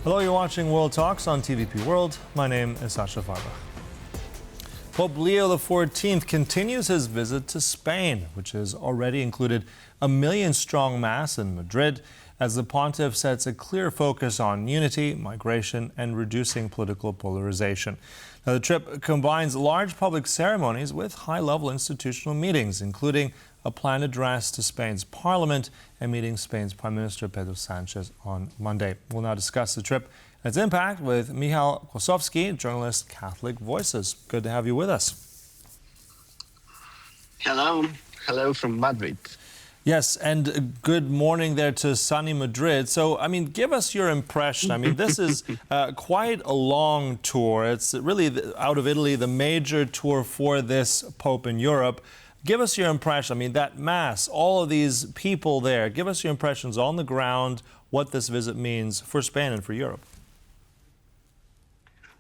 Hello, you're watching World Talks on TVP World. My name is Sascha Fahrbach. Pope Leo XIV continues his visit to Spain, which has already included a million-strong mass in Madrid, as the pontiff sets a clear focus on unity, migration, and reducing political polarization. Now, the trip combines large public ceremonies with high-level institutional meetings, including a planned address to Spain's parliament and meeting Spain's Prime Minister Pedro Sánchez on Monday. We'll now discuss the trip and its impact with Michał Kłosowski, journalist, Catholic Voices. Good to have you with us. Hello. Hello from Madrid. Yes, and good morning there to sunny Madrid. So, give us your impression. This is quite a long tour. It's really, out of Italy, the major tour for this Pope in Europe. Give us your impression. That mass, all of these people there, give us your impressions on the ground, what this visit means for Spain and for Europe.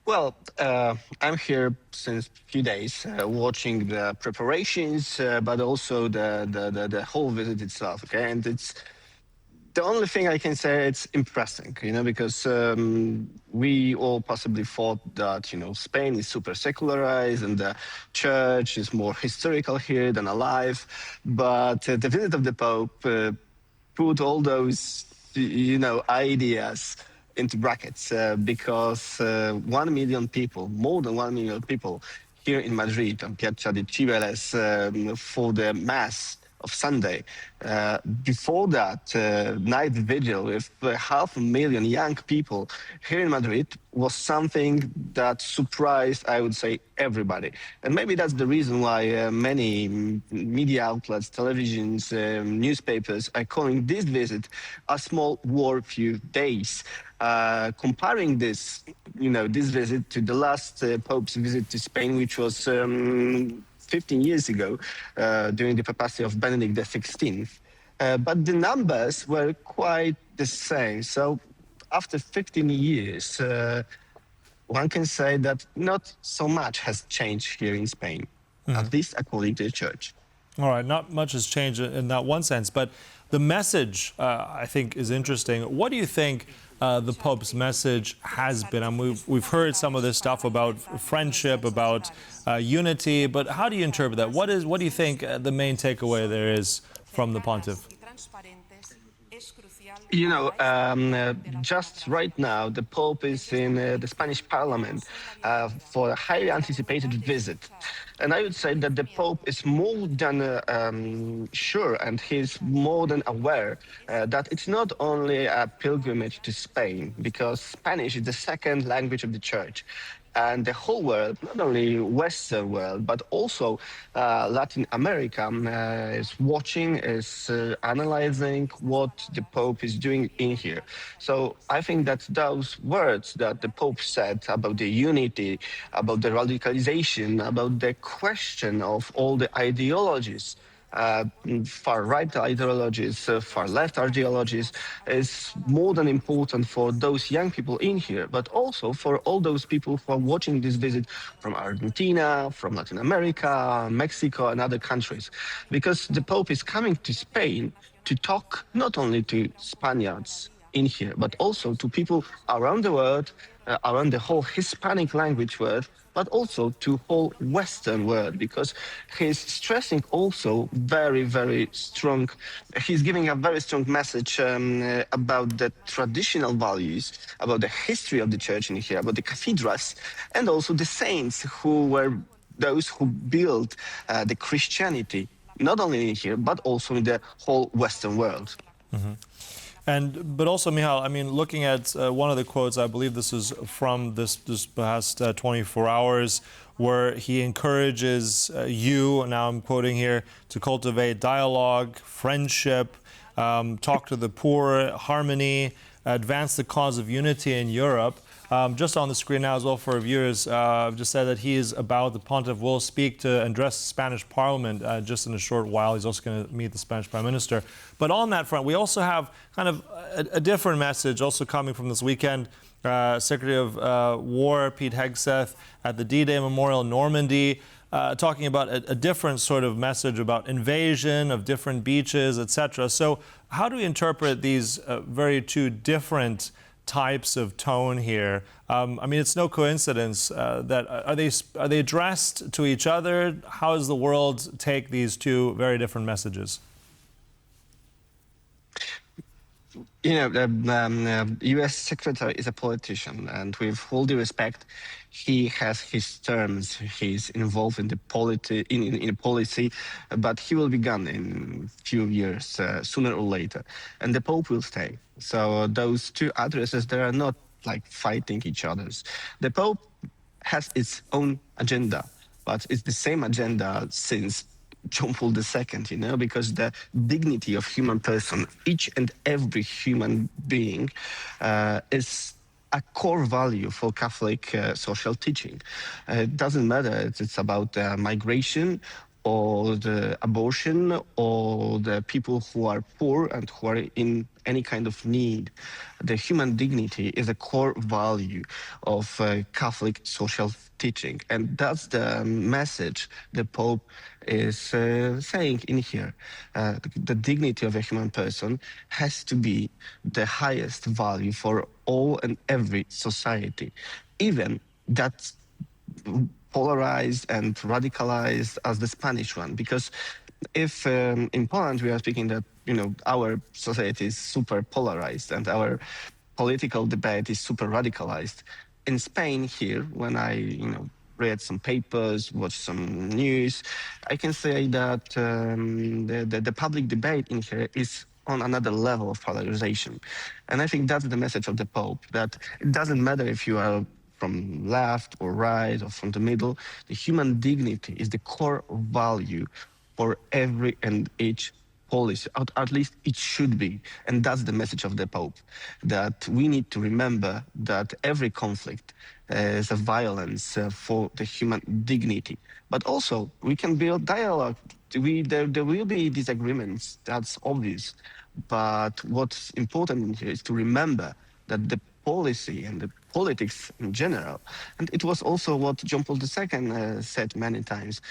Well, I'm here since a few days watching the preparations, but also the whole visit itself, okay? And it's the only thing I can say, it's impressive, because we all possibly thought that, Spain is super secularized and the church is more historical here than alive. But the visit of the Pope put all those, ideas into brackets because 1 million people, more than 1 million people here in Madrid on Piazza di Cibeles for the Mass of Sunday. Before that, night vigil with 500,000 young people here in Madrid was something that surprised, I would say, everybody. And maybe that's the reason why many media outlets, televisions, newspapers are calling this visit a small war few days. Comparing this, this visit to the last Pope's visit to Spain, which was 15 years ago, during the papacy of Benedict XVI. But the numbers were quite the same. So after 15 years, one can say that not so much has changed here in Spain, at least according to the Church. All right, not much has changed in that one sense, but the message, I think, is interesting. What do you think the Pope's message has been? We've heard some of this stuff about friendship, about unity, but how do you interpret that? What do you think the main takeaway there is from the pontiff? Just right now, the Pope is in the Spanish Parliament for a highly anticipated visit. And I would say that the Pope is more than sure, and he's more than aware that it's not only a pilgrimage to Spain, because Spanish is the second language of the Church. And the whole world, not only Western world, but also Latin America is watching, is analyzing what the Pope is doing in here. So I think that those words that the Pope said about the unity, about the radicalization, about the question of all the ideologies, far-right ideologies, far-left ideologies, is more than important for those young people in here, but also for all those people who are watching this visit from Argentina, from Latin America, Mexico, and other countries. Because the Pope is coming to Spain to talk not only to Spaniards in here, but also to people around the world, around the whole Hispanic language world, but also to whole Western world, because he's stressing also very, very strong, he's giving a very strong message about the traditional values, about the history of the church in here, about the cathedrals, and also the saints who were those who built the Christianity, not only in here, but also in the whole Western world. Mm-hmm. But also, Michał, looking at one of the quotes, I believe this is from this past 24 hours, where he encourages you, now I'm quoting here, to cultivate dialogue, friendship, talk to the poor, harmony, advance the cause of unity in Europe. Just on the screen now as well for viewers, I've just said that he is about, the pontiff will speak to and address the Spanish Parliament just in a short while. He's also going to meet the Spanish Prime Minister. But on that front, we also have kind of a different message also coming from this weekend. Secretary of War Pete Hegseth at the D-Day Memorial in Normandy, talking about a different sort of message about invasion of different beaches, etc. So how do we interpret these very two different types of tone here. I mean, it's no coincidence that are they addressed to each other? How does the world take these two very different messages? You know, the U.S. Secretary is a politician, and with all due respect, he has his terms. He's involved in the in policy, but he will be gone in few years, sooner or later, and the Pope will stay. So those two addresses, they are not like fighting each other's. The Pope has its own agenda, but it's the same agenda since John Paul II, you know, because the dignity of human person, each and every human being, is a core value for Catholic social teaching. It doesn't matter if it's about migration or the abortion or the people who are poor and who are in any kind of need. The human dignity is a core value of Catholic social teaching. And that's the message the Pope is saying in here. The dignity of a human person has to be the highest value for all and every society, even that polarized and radicalized as the Spanish one. Because if in Poland we are speaking that, you know, our society is super polarized and our political debate is super radicalized, in Spain here, when I, you know, read some papers, watched some news, I can say that the public debate in here is on another level of polarization. And I think that's the message of the Pope, that it doesn't matter if you are from left or right or from the middle, the human dignity is the core value for every and each policy, at least it should be. And that's the message of the Pope, that we need to remember that every conflict is a violence for the human dignity. But also, we can build dialogue. There will be disagreements, that's obvious. But what's important here is to remember that the policy and the politics in general, and it was also what John Paul II said many times,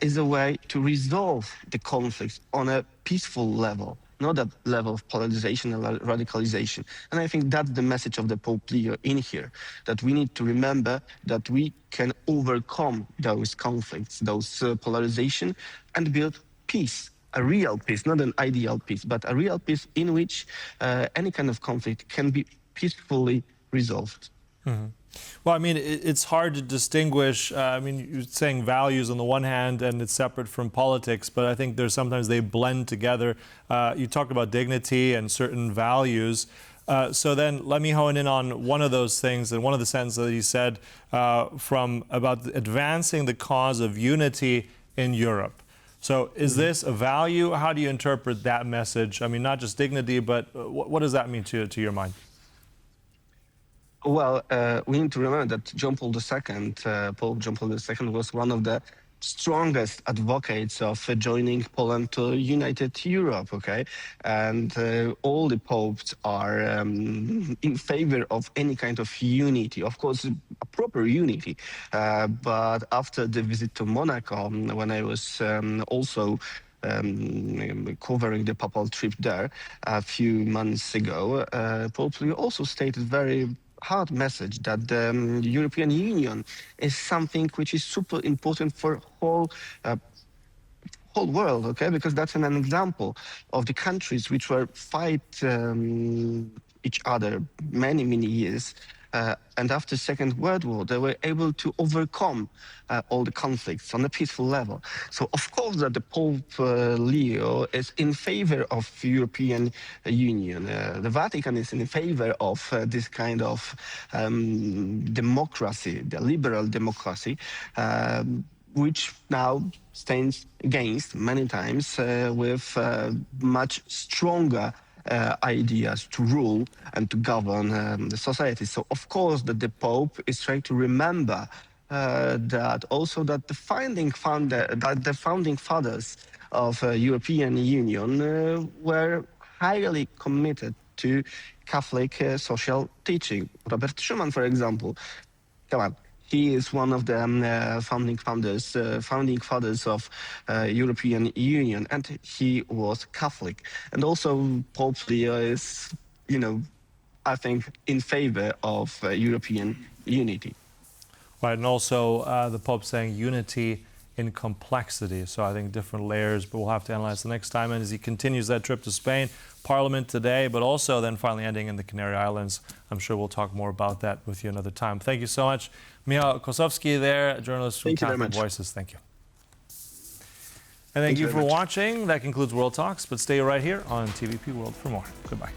is a way to resolve the conflicts on a peaceful level, not a level of polarization and radicalization. And I think that's the message of the Pope Leo in here, that we need to remember that we can overcome those conflicts, those polarization, and build peace, a real peace, not an ideal peace, but a real peace in which any kind of conflict can be peacefully resolved. Well, I mean, it's hard to distinguish. I mean, you're saying values on the one hand, and it's separate from politics, but I think there's sometimes they blend together. You talked about dignity and certain values. So then let me hone in on one of those things, and one of the sentences that he said from about advancing the cause of unity in Europe. So is this a value? How do you interpret that message? I mean, not just dignity, but what does that mean to your mind? Well, we need to remember that John Paul II, Pope John Paul II, was one of the strongest advocates of joining Poland to united Europe, okay? And all the popes are in favor of any kind of unity, of course, a proper unity. But after the visit to Monaco, when I was also covering the papal trip there a few months ago, Pope Leo also stated very hard message that the European Union is something which is super important for whole world, okay? Because that's an example of the countries which were fight each other many years. And after Second World War, they were able to overcome all the conflicts on a peaceful level. So of course that the Pope Leo is in favor of European Union. The Vatican is in favor of this kind of democracy, the liberal democracy, which now stands against many times with much stronger ideas to rule and to govern the society. So of course that the Pope is trying to remember that also that the founding fathers of European Union were highly committed to Catholic social teaching. Robert Schuman, for example, come on. He is one of the founding fathers of European Union, and he was Catholic. And also Pope Leo is, you know, I think, in favor of European unity. Right, and also the Pope saying unity in complexity. So I think different layers, but we'll have to analyze the next time. And as he continues that trip to Spain, Parliament today, but also then finally ending in the Canary Islands. I'm sure we'll talk more about that with you another time. Thank you so much. Michał Kłosowski there, journalist from Catholic Voices. Thank you. And thank you for watching. That concludes World Talks, but stay right here on TVP World for more. Goodbye.